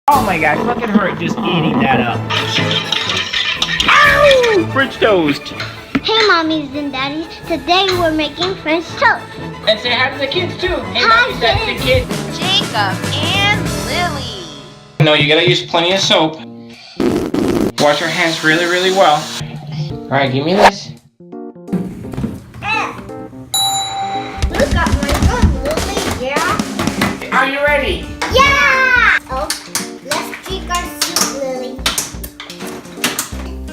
Oh my gosh, look at her just eating that up. Ow! French toast. Hey mommies and daddies, today we're making French toast. And say hi to the kids too. Hey Hi, mommies, that's the kids. Jacob and Lily. No, you gotta use plenty of soap. Wash your hands really, really well. Alright, give me this. Look at my good Lily, yeah? Are you ready? Yeah! Oh, let's drink our soup, Lily.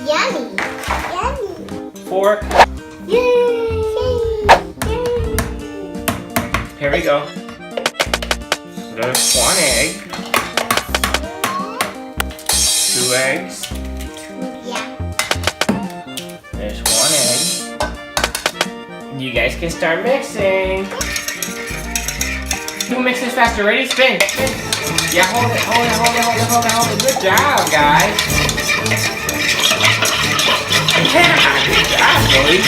Yummy. Yummy. 4. Yay! Here we go. There's 1 egg. 2 eggs. Yeah. There's 1 egg. You guys can start mixing. Who mixes faster? Ready? Spin. Spin. Yeah, hold it, hold it, hold it, hold it, hold it, hold it. Good job, guys. Yeah, good job, Lily.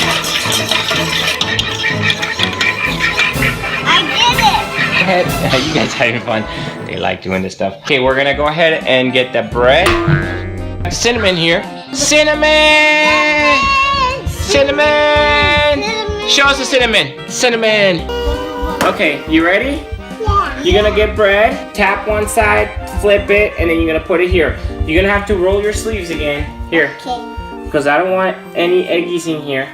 I did it! Go ahead. You guys having fun. They like doing this stuff. Okay, we're gonna go ahead and get the bread. Cinnamon here. Cinnamon! Cinnamon! Show us the cinnamon. Cinnamon. Okay, you ready? Yeah. You're gonna get bread, tap one side, flip it, and then you're gonna put it here. You're gonna have to roll your sleeves again. Here. Okay. Because I don't want any eggies in here.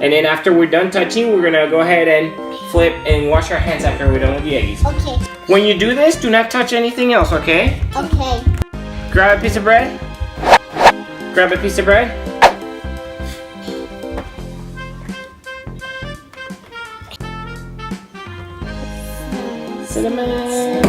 And then after we're done touching, we're gonna go ahead and flip and wash our hands after we're done with the eggies. Okay. When you do this, do not touch anything else, okay? Okay. Grab a piece of bread. Grab a piece of bread. Cinnamon.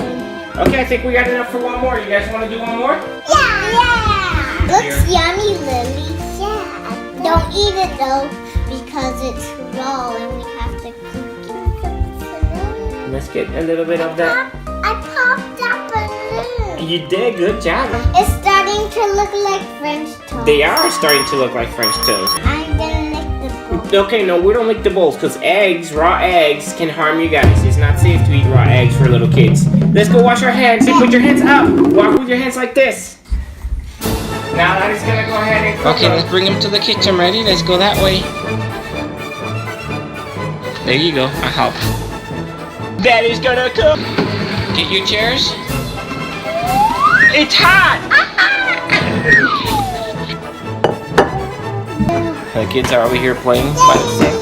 Okay, I think we got enough for one more. You guys want to do one more? Yeah. Yeah. Looks yummy, Lily. Yeah. Don't eat it though, because it's raw and we have to cook it. Let's get a little bit of that. I popped that balloon. You did, good job. It's starting to look like French toast. They are starting to look like French toast. I'm gonna lick the bowl. Okay, no, we don't lick the bowls because eggs, raw eggs, can harm you guys. It's not safe to eat raw eggs for little kids. Let's go wash our hands. Hey, put your hands up. Walk with your hands like this. Now that is gonna go ahead and cook. Okay, let's bring them to the kitchen. Ready? Let's go that way. There you go. I help. Daddy's gonna cook. Get your chairs. It's hot. The kids are over here playing by the sink.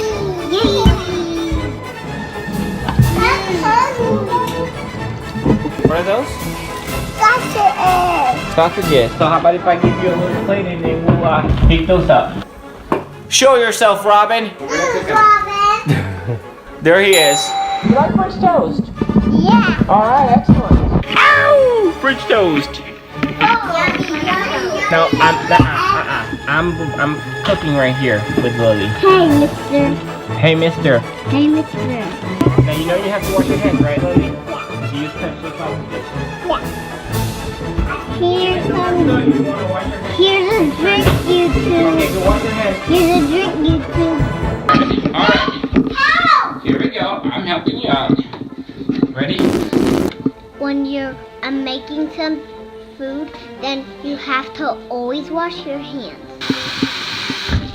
What are those? Sausages. So how about if I give you a little plate and then we'll heat those up. Show yourself, Robin. Robin. There he is. You like French toast? Yeah. All right, excellent. Ow! French toast. Yummy, yummy, Now I'm cooking right here with Lily. Hey, mister. Hey, Mister. Hey, mister. Now you know you have to wash your hands, right, Lily? So use pencil sausages. Here's So some. you want to wash your hands? Here's a drink, you two. Okay, go wash your hands. Here's a drink, you two. All right. Help! Here we go. I'm helping you out. Ready? When you're making some food, then you have to always wash your hands.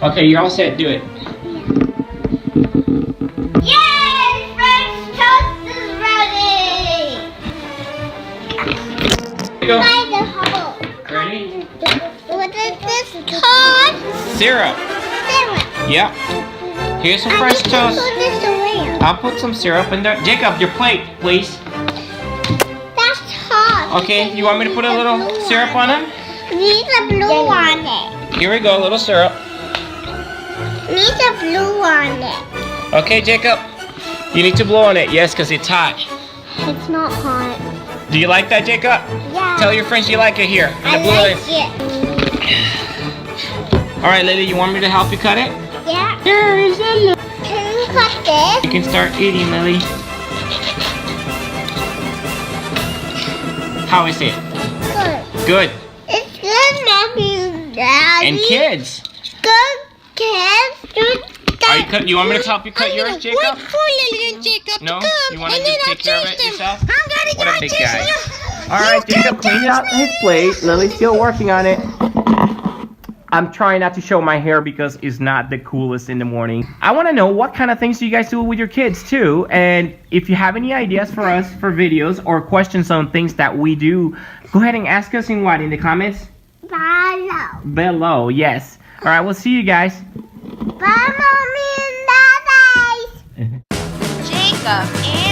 Okay, you're all set. Do it. Yay! French toast is ready! Here we go. By the hole. Ready? What is this called? Syrup. Syrup. Yep. Here's some French I toast. put this away. I'll put some syrup in there. Jacob, your plate, please. That's hot. Okay, you want me to put a little syrup on it? Need a blue on it. Here we go, a little syrup. Need a blue on it. Okay, Jacob. You need to blow on it. Yes, because it's hot. It's not hot. Do you like that, Jacob? Yeah. Tell your friends you like it here. In the I blue like area. it. All right, Lily, you want me to help you cut it? Yeah. Here is Lily. Can you cut this? You can start eating, Lily. How is it? Good. Good. It's good, Mommy, Daddy. And kids. Good kids. Good. Are you want me to help you cut yours, Jacob? Wait for Lily and Jacob No? to come, You want to and then just I'll take care of taste it them. yourself? I'm gonna What a big guy. taste them. Alright, Jacob cleaned out his plate. Lily's still working on it. I'm trying not to show my hair because it's not the coolest in the morning. I want to know what kind of things do you guys do with your kids too. And if you have any ideas for us for videos or questions on things that we do, go ahead and ask us in the comments? Below, yes. Alright, we'll see you guys. Bye, Mommy and Daddy. Jacob and